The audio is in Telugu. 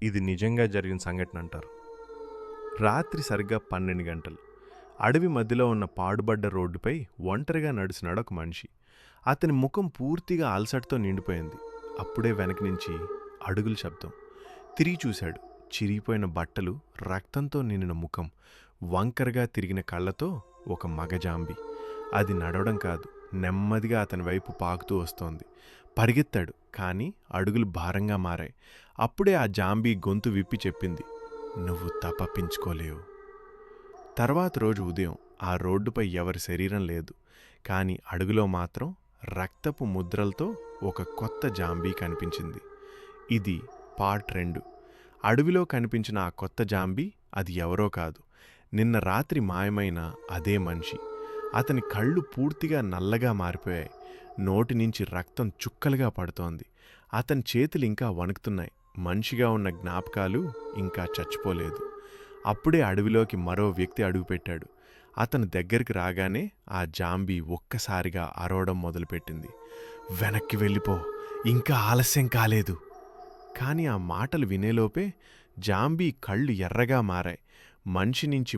ఇది నిజంగా జరిగిన సంఘటన అంటారు. రాత్రి సరిగ్గా 12 గంటలు. అడవి మధ్యలో ఉన్న పాడుబడ్డ రోడ్డుపై ఒంటరిగా నడిచినాడు ఒక మనిషి. అతని ముఖం పూర్తిగా అలసటతో నిండిపోయింది. అప్పుడే వెనక నుంచి అడుగుల శబ్దం. తిరిగి చూశాడు. చిరిగిపోయిన బట్టలు, రక్తంతో నిండిన ముఖం, వంకరగా తిరిగిన కళ్ళతో ఒక మగజాంబి. అది నడవడం కాదు, నెమ్మదిగా అతని వైపు పాకుతూ వస్తోంది. పరిగెత్తాడు, కానీ అడుగులు భారంగా మారాయి. అప్పుడే ఆ జాంబీ గొంతు విప్పి చెప్పింది, "నువ్వు తప్పించుకోలేవు." తర్వాత రోజు ఉదయం ఆ రోడ్డుపై ఎవరి శరీరం లేదు, కానీ అడుగులో మాత్రం రక్తపు ముద్రలతో ఒక కొత్త జాంబీ కనిపించింది. ఇది పార్ట్ 2. అడవిలో కనిపించిన ఆ కొత్త జాంబీ అది ఎవరో కాదు, నిన్న రాత్రి మాయమైన అదే మనిషి. అతని కళ్ళు పూర్తిగా నల్లగా మారిపోయాయి. నోటి నుంచి రక్తం చుక్కలుగా పడుతోంది. అతని చేతులు ఇంకా వణుకుతున్నాయి. మనిషిగా ఉన్న జ్ఞాపకాలు ఇంకా చచ్చిపోలేదు. అప్పుడే అడవిలోకి మరో వ్యక్తి అడుగుపెట్టాడు. అతను దగ్గరికి రాగానే ఆ జాంబీ ఒక్కసారిగా అరవడం మొదలుపెట్టింది. "వెనక్కి వెళ్ళిపో, ఇంకా ఆలస్యం కాలేదు." కానీ ఆ మాటలు వినేలోపే జాంబీ కళ్ళు ఎర్రగా మారాయి. మనిషి నుంచి